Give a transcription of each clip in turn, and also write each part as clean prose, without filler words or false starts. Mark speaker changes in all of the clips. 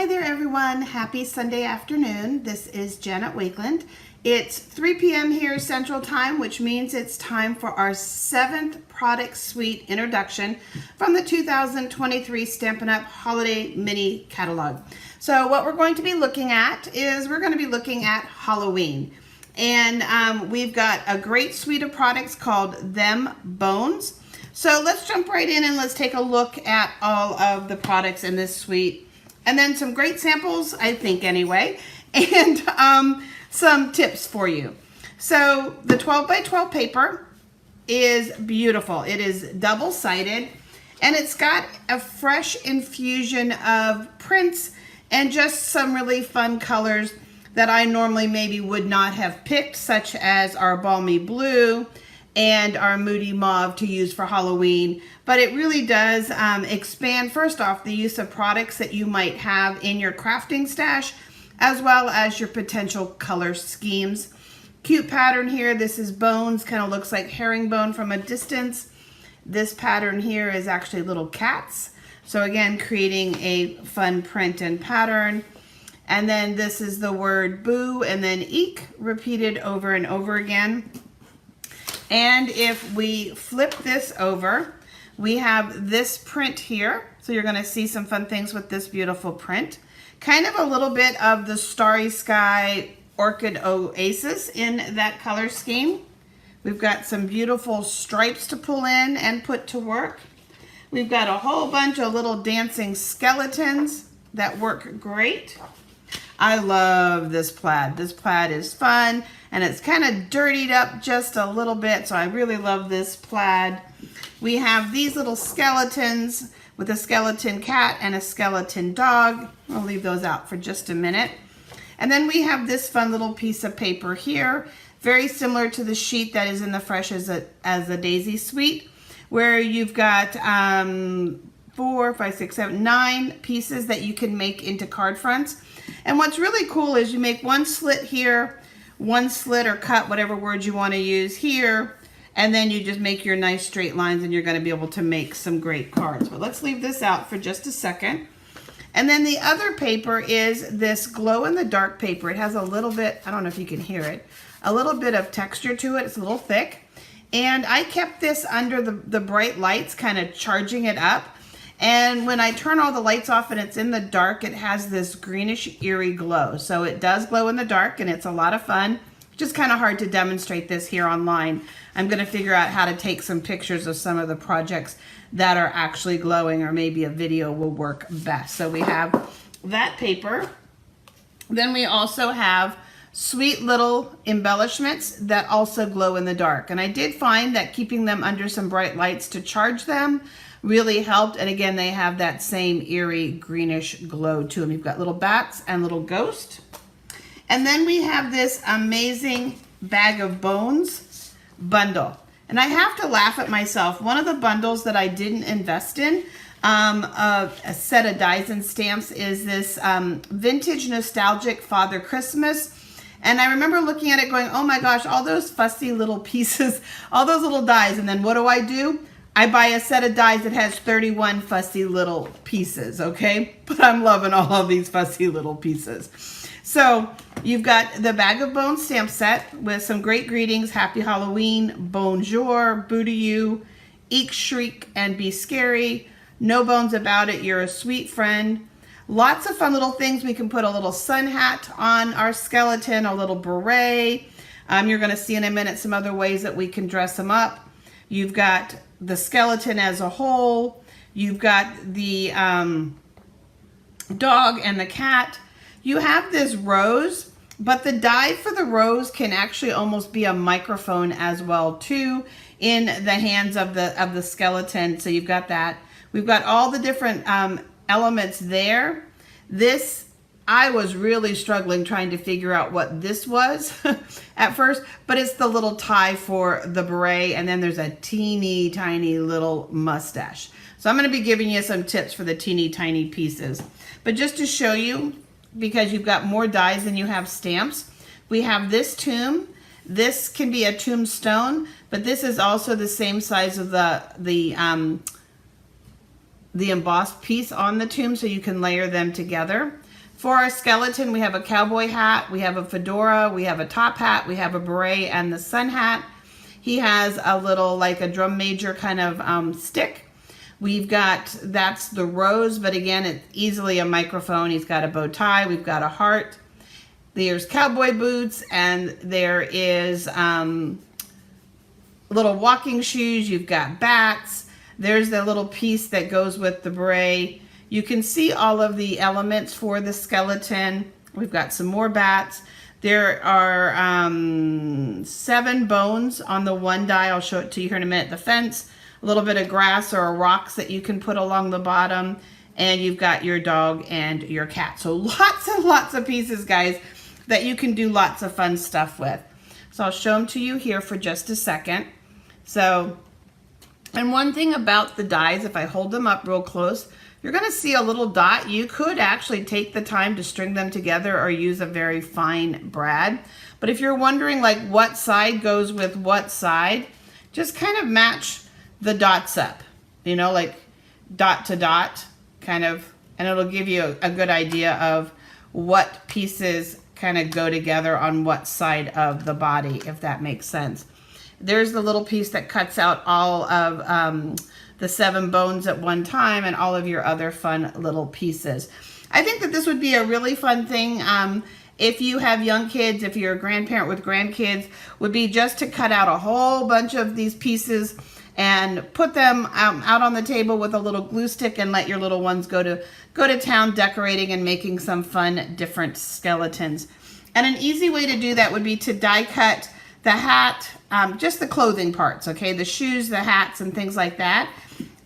Speaker 1: Hi there everyone, happy Sunday afternoon. This is Jen at Wakeland. It's 3 p.m. here Central Time, which means it's time for our 7th product suite introduction from the 2023 Stampin' Up! Holiday Mini Catalog. So what we're going to be looking at is we're going to be looking at Halloween. And we've got a great suite of products called Them Bones. So let's jump right in and let's take a look at all of the products in this suite. And then some great samples, I think anyway, and some tips for you. So the 12 by 12 paper is beautiful. It is double-sided and it's got a fresh infusion of prints and just some really fun colors that I normally maybe would not have picked, such as our balmy blue and our moody mauve to use for Halloween. But it really does expand, first off, the use of products that you might have in your crafting stash, as well as your potential color schemes. Cute pattern here. This is bones, kind of looks like herringbone from a distance. This pattern here is actually little cats. So again, creating a fun print and pattern. And then this is the word boo and then eek repeated over and over again. And if we flip this over, we have this print here. So you're gonna see some fun things with this beautiful print. Kind of a little bit of the Starry Sky Orchid Oasis in that color scheme. We've got some beautiful stripes to pull in and put to work. We've got a whole bunch of little dancing skeletons that work great. I love this plaid. This plaid is fun and it's kind of dirtied up just a little bit, so I really love this plaid. We have these little skeletons with a skeleton cat and a skeleton dog. I'll leave those out for just a minute. And then we have this fun little piece of paper here, very similar to the sheet that is in the Fresh as a Daisy suite, where you've got 4, 5, 6, 7, 9 pieces that you can make into card fronts. And what's really cool is you make one slit here, one slit or cut, whatever word you want to use here, and then you just make your nice straight lines and you're going to be able to make some great cards. But let's leave this out for just a second. And then the other paper is this glow-in-the-dark paper. It has a little bit, I don't know if you can hear it, a little bit of texture to it. It's a little thick. And I kept this under the bright lights, kind of charging it up. And when I turn all the lights off and it's in the dark, it has this greenish eerie glow. So it does glow in the dark and it's a lot of fun. Just kind of hard to demonstrate this here online. I'm going to figure out how to take some pictures of some of the projects that are actually glowing, or maybe a video will work best. So we have that paper. Then we also have sweet little embellishments that also glow in the dark. And I did find that keeping them under some bright lights to charge them really helped. And again, they have that same eerie greenish glow to them. You've got little bats and little ghost. And then we have this amazing bag of bones bundle. And I have to laugh at myself. One of the bundles that I didn't invest in, a set of dies and stamps, is this vintage nostalgic Father Christmas. And I remember looking at it going, oh my gosh, all those fussy little pieces, all those little dies. And then what do? I buy a set of dies that has 31 fussy little pieces, okay? But I'm loving all of these fussy little pieces. So you've got the Bag of Bones stamp set with some great greetings. Happy Halloween, bonjour, boo to you, eek, shriek, and be scary. No bones about it, you're a sweet friend. Lots of fun little things. We can put a little sun hat on our skeleton, a little beret. You're gonna see in a minute some other ways that we can dress them up. You've got the skeleton as a whole. You've got the dog and the cat. You have this rose, but the die for the rose can actually almost be a microphone as well too, in the hands of the skeleton. So you've got that. We've got all the different elements there. This, I was really struggling trying to figure out what this was at first, but it's the little tie for the beret, and then there's a teeny tiny little mustache. So I'm going to be giving you some tips for the teeny tiny pieces. But just to show you, because you've got more dies than you have stamps, we have this tomb. This can be a tombstone, but this is also the same size of the embossed piece on the tomb, so you can layer them together. For our skeleton, we have a cowboy hat, we have a fedora, we have a top hat, we have a beret and the sun hat. He has a little, like a drum major kind of stick. We've got, that's the rose, but again, it's easily a microphone. He's got a bow tie, we've got a heart. There's cowboy boots, and there is little walking shoes. You've got bats. There's the little piece that goes with the beret. You can see all of the elements for the skeleton. We've got some more bats. There are 7 bones on the one die. I'll show it to you here in a minute. The fence, a little bit of grass or rocks that you can put along the bottom, and you've got your dog and your cat. So lots and lots of pieces, guys, that you can do lots of fun stuff with. So I'll show them to you here for just a second. So, and one thing about the dies, if I hold them up real close, you're going to see a little dot. You could actually take the time to string them together or use a very fine brad. But if you're wondering like what side goes with what side, just kind of match the dots up, you know, like dot to dot kind of, and it'll give you a good idea of what pieces kind of go together on what side of the body, if that makes sense. There's the little piece that cuts out all of the 7 bones at one time and all of your other fun little pieces. I think that this would be a really fun thing if you have young kids, if you're a grandparent with grandkids, would be just to cut out a whole bunch of these pieces and put them out on the table with a little glue stick and let your little ones go to town decorating and making some fun different skeletons. And an easy way to do that would be to die cut the hat, just the clothing parts, okay? The shoes, the hats, and things like that.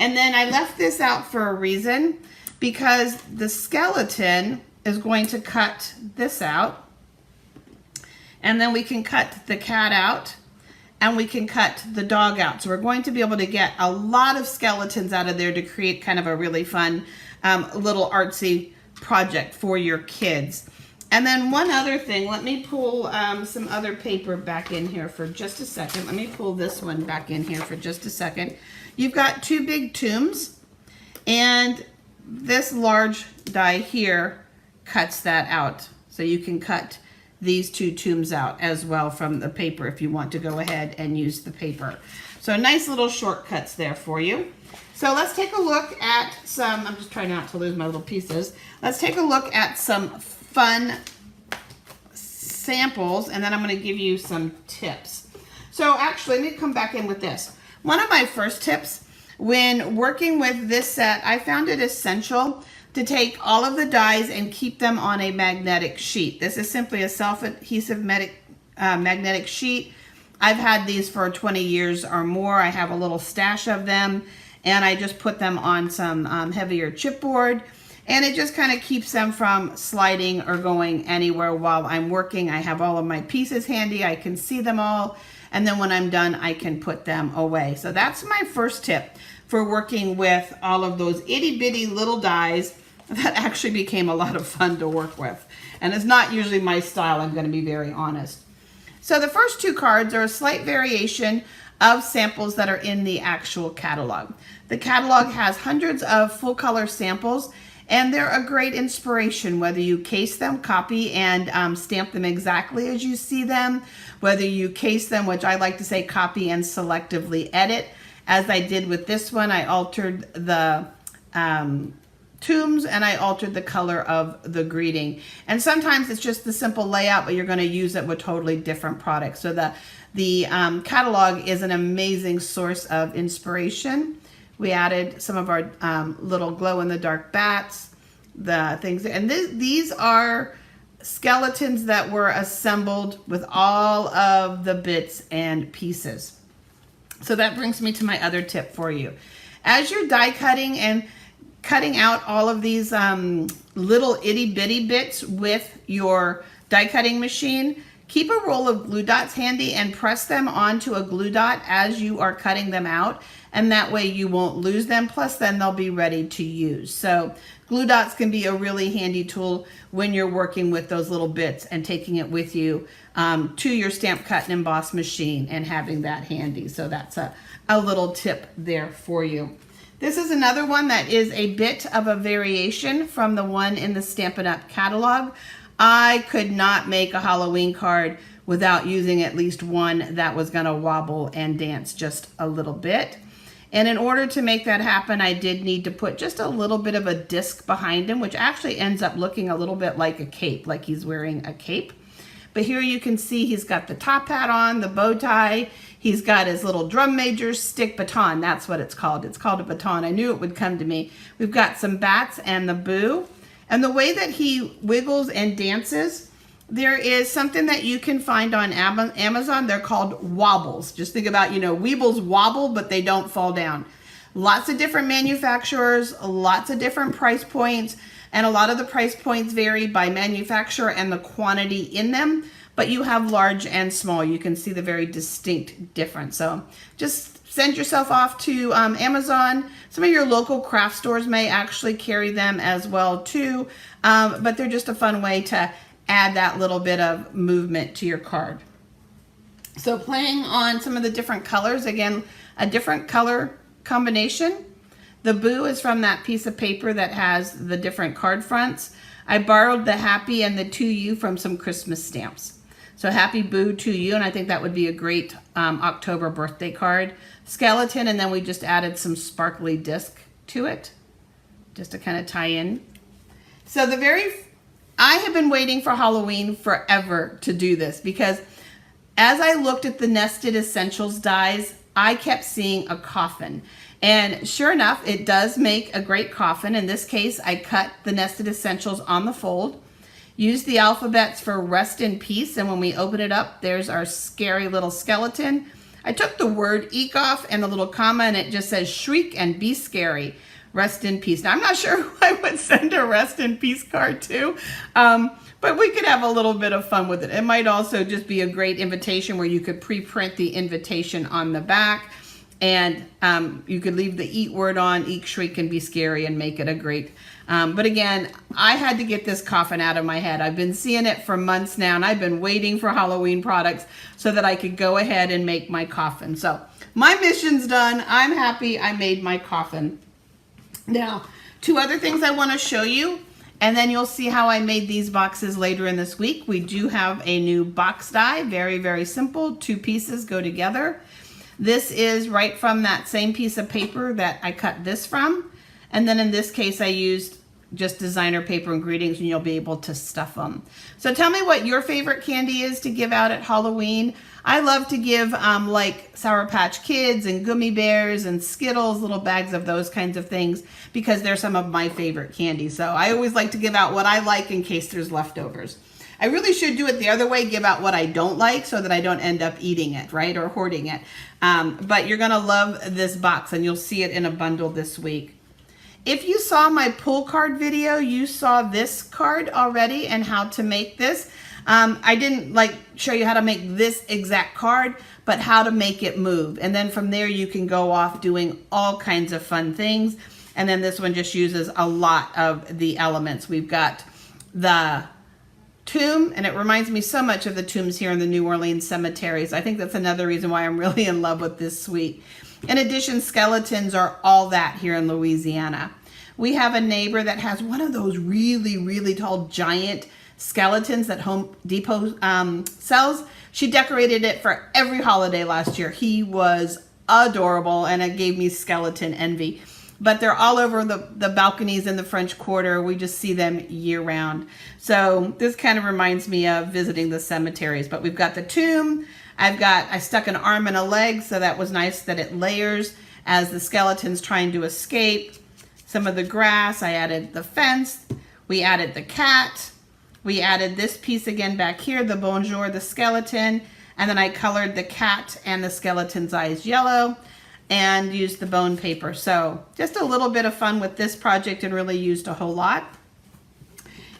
Speaker 1: And then I left this out for a reason, because the skeleton is going to cut this out. And then we can cut the cat out, and we can cut the dog out. So we're going to be able to get a lot of skeletons out of there to create kind of a really fun little artsy project for your kids. And then one other thing, let me pull some other paper back in here for just a second. Let me pull this one back in here for just a second. You've got 2 big tombs, and this large die here cuts that out. So you can cut these 2 tombs out as well from the paper if you want to go ahead and use the paper. So nice little shortcuts there for you. So let's take a look at some, I'm just trying not to lose my little pieces. Let's take a look at some fun samples, and then I'm going to give you some tips. So actually, let me come back in with this. One of my first tips when working with this set, I found it essential to take all of the dies and keep them on a magnetic sheet. This is simply a self-adhesive magnetic sheet. I've had these for 20 years or more. I have a little stash of them, and I just put them on some heavier chipboard, and it just kind of keeps them from sliding or going anywhere while I'm working. I have all of my pieces handy. I can see them all, and then when I'm done, I can put them away. So that's my first tip for working with all of those itty bitty little dies that actually became a lot of fun to work with. And it's not usually my style, I'm going to be very honest. So the first 2 cards are a slight variation of samples that are in the actual catalog. The catalog has hundreds of full color samples, and they're a great inspiration, whether you case them, copy, and stamp them exactly as you see them, whether you case them, which I like to say copy and selectively edit. As I did with this one, I altered the tombs and I altered the color of the greeting. And sometimes it's just the simple layout, but you're going to use it with totally different products. So the catalog is an amazing source of inspiration. We added some of our little glow-in-the-dark bats, the things, and these are skeletons that were assembled with all of the bits and pieces. So that brings me to my other tip for you. As you're die cutting and cutting out all of these little itty bitty bits with your die cutting machine, keep a roll of glue dots handy and press them onto a glue dot as you are cutting them out, and that way you won't lose them, plus then they'll be ready to use. So glue dots can be a really handy tool when you're working with those little bits and taking it with you to your stamp, cut, and emboss machine and having that handy. So that's a little tip there for you. This is another one that is a bit of a variation from the one in the Stampin' Up! Catalog. I could not make a Halloween card without using at least one that was gonna wobble and dance just a little bit. And in order to make that happen, I did need to put just a little bit of a disc behind him, which actually ends up looking a little bit like a cape, like he's wearing a cape. But here you can see he's got the top hat on, the bow tie, he's got his little drum major stick baton. That's what it's called. It's called a baton. I knew it would come to me. We've got some bats and the boo. And the way that he wiggles and dances, there is something that you can find on Amazon. They're called wobbles. Just think about, Weebles wobble, but they don't fall down. Lots of different manufacturers, lots of different price points, and a lot of the price points vary by manufacturer and the quantity in them, but you have large and small. You can see the very distinct difference. So just send yourself off to Amazon. Some of your local craft stores may actually carry them as well too, but they're just a fun way to add that little bit of movement to your card. So playing on some of the different colors, again, a different color combination. The boo is from that piece of paper that has the different card fronts. I borrowed the happy and the to you from some Christmas stamps. So happy boo to you, and I think that would be a great October birthday card. Skeleton, and then we just added some sparkly disc to it, just to kind of tie in. So I have been waiting for Halloween forever to do this, because as I looked at the Nested Essentials dies, I kept seeing a coffin. And sure enough, it does make a great coffin. In this case, I cut the Nested Essentials on the fold, used the alphabets for rest in peace, and when we open it up, there's our scary little skeleton. I took the word eek off and the little comma, and it just says shriek and be scary. Rest in peace. Now, I'm not sure who I would send a rest in peace card to, but we could have a little bit of fun with it. It might also just be a great invitation where you could pre-print the invitation on the back, and you could leave the eat word on, eek, shriek, and be scary, and make it a great, but again, I had to get this coffin out of my head. I've been seeing it for months now, and I've been waiting for Halloween products so that I could go ahead and make my coffin. So my mission's done. I'm happy I made my coffin. Now, two other things I want to show you, and then you'll see how I made these boxes later in this week. We do have a new box die, very, very simple. Two pieces go together. This is right from that same piece of paper that I cut this from. And then in this case, I used just designer paper and greetings, and you'll be able to stuff them. So tell me what your favorite candy is to give out at Halloween. I love to give like Sour Patch Kids and Gummy Bears and Skittles, little bags of those kinds of things, because they're some of my favorite candy. So I always like to give out what I like in case there's leftovers. I really should do it the other way, give out what I don't like so that I don't end up eating it, right, or hoarding it. But you're gonna love this box, and you'll see it in a bundle this week. If you saw my pull card video, you saw this card already and how to make this. I didn't show you how to make this exact card, but how to make it move. And then from there, you can go off doing all kinds of fun things. And then this one just uses a lot of the elements. We've got the tomb, and it reminds me so much of the tombs here in the New Orleans cemeteries. I think that's another reason why I'm really in love with this suite. In addition, skeletons are all that here in Louisiana. We have a neighbor that has one of those really, really tall, giant skeletons that Home Depot sells. She decorated it for every holiday last year. He was adorable, and it gave me skeleton envy. But they're all over the balconies in the French Quarter. We just see them year round. So this kind of reminds me of visiting the cemeteries. But we've got the tomb. I stuck an arm and a leg, so that was nice that it layers as the skeleton's trying to escape. Some of the grass, I added the fence. We added the cat. We added this piece again back here, the bonjour, the skeleton. And then I colored the cat and the skeleton's eyes yellow and used the bone paper. So just a little bit of fun with this project, and really used a whole lot.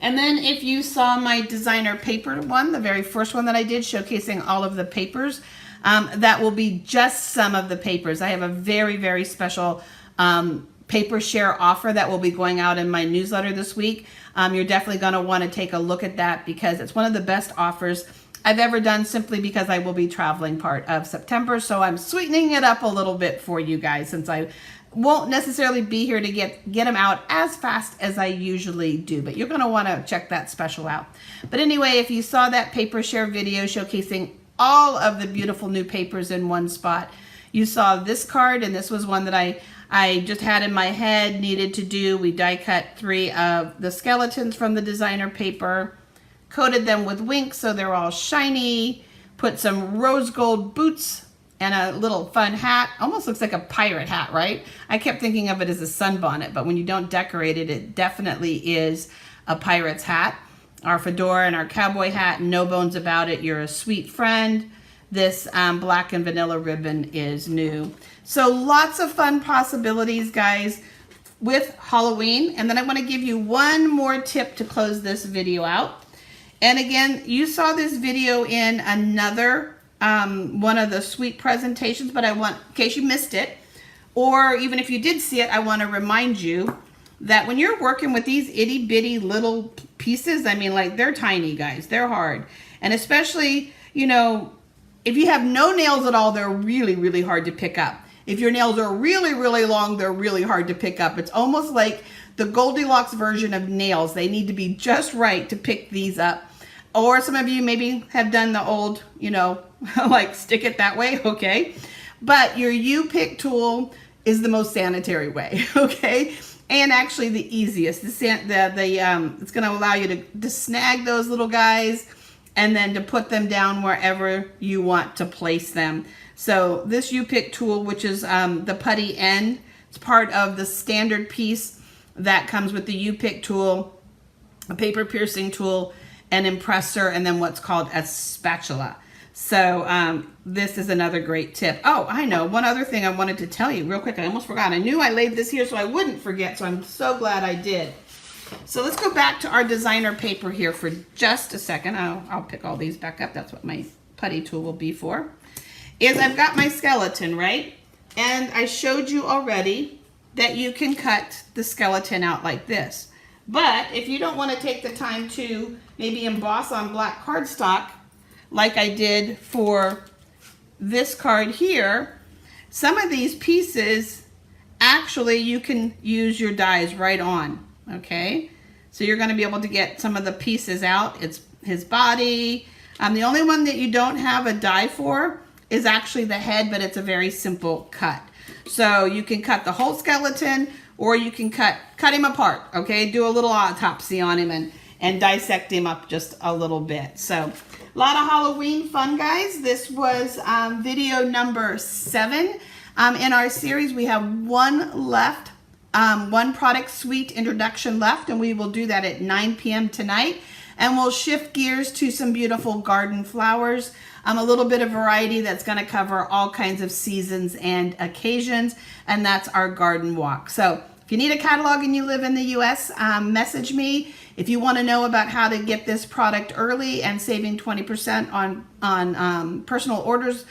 Speaker 1: And then if you saw my designer paper one, the very first one that I did, showcasing all of the papers, that will be just some of the papers. I have a very, very special paper share offer that will be going out in my newsletter this week. You're definitely going to want to take a look at that, because it's one of the best offers I've ever done, simply because I will be traveling part of September. So I'm sweetening it up a little bit for you guys, since I won't necessarily be here to get them out as fast as I usually do, but you're going to want to check that special out. But anyway, if you saw that paper share video showcasing all of the beautiful new papers in one spot, you saw this card, and this was one that I just had in my head, needed to do. We die cut 3 of the skeletons from the designer paper, coated them with Wink so they're all shiny, put some rose gold boots and a little fun hat. Almost looks like a pirate hat, right? I kept thinking of it as a sunbonnet, but when you don't decorate it, it definitely is a pirate's hat. Our fedora and our cowboy hat, no bones about it. You're a sweet friend. This black and vanilla ribbon is new. So lots of fun possibilities, guys, with Halloween. And then I want to give you one more tip to close this video out. And again, you saw this video in another one of the suite presentations, but I want, in case you missed it, or even if you did see it, I want to remind you that when you're working with these itty bitty little pieces, I mean, like, they're tiny, guys, they're hard. And especially, you know, if you have no nails at all, they're really, really hard to pick up. If your nails are really, really long, they're really hard to pick up. It's almost like the Goldilocks version of nails. They need to be just right to pick these up. Or some of you maybe have done the old, you know, like stick it that way, okay? But your U-pick tool is the most sanitary way, okay? And actually the easiest. It's going to allow you to snag those little guys and then to put them down wherever you want to place them. So this U-pick tool, which is the putty end, it's part of the standard piece that comes with the U-pick tool, a paper piercing tool, an impressor, and then what's called a spatula. So this is another great tip. Oh, I know, one other thing I wanted to tell you real quick. I almost forgot. I knew I laid this here so I wouldn't forget, so I'm so glad I did. So let's go back to our designer paper here for just a second. I'll pick all these back up. That's what my putty tool will be for. I've got my skeleton, right? And I showed you already that you can cut the skeleton out like this. But if you don't want to take the time to maybe emboss on black cardstock like I did for this card here, some of these pieces, actually you can use your dies right on, okay? So you're going to be able to get some of the pieces out. It's his body. The only one that you don't have a die for is actually the head, but it's a very simple cut. So you can cut the whole skeleton, or you can cut him apart, okay? Do a little autopsy on him and dissect him up just a little bit. So a lot of Halloween fun, guys. This was video number 7 in our series. We have one left, one product suite introduction left, and we will do that at 9 p.m. tonight. And we'll shift gears to some beautiful garden flowers, a little bit of variety that's going to cover all kinds of seasons and occasions, and that's our garden walk. So if you need a catalog and you live in the U.S., message me. If you want to know about how to get this product early and saving 20% on personal orders,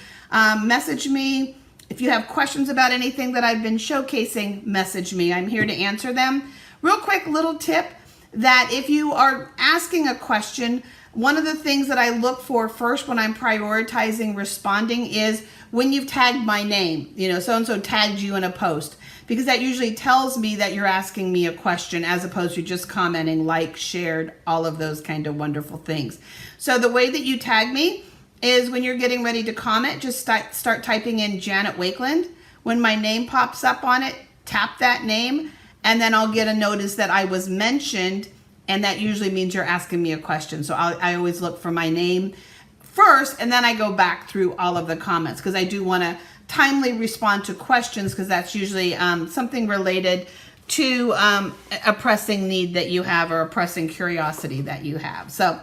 Speaker 1: message me. If you have questions about anything that I've been showcasing, message me. I'm here to answer them. Real quick little tip, that if you are asking a question, one of the things that I look for first when I'm prioritizing responding is when you've tagged my name, you know, so-and-so tagged you in a post, because that usually tells me that you're asking me a question as opposed to just commenting, like, shared, all of those kind of wonderful things. So the way that you tag me is when you're getting ready to comment, just start typing in Janet Wakeland. When my name pops up on it, tap that name, and then I'll get a notice that I was mentioned, and that usually means you're asking me a question. So I always look for my name first, and then I go back through all of the comments, because I do want to timely respond to questions, because that's usually something related to a pressing need that you have, or a pressing curiosity that you have. So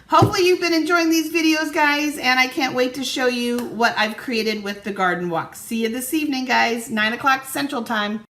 Speaker 1: hopefully you've been enjoying these videos, guys, and I can't wait to show you what I've created with the garden walk. See you this evening, guys, 9 o'clock Central Time.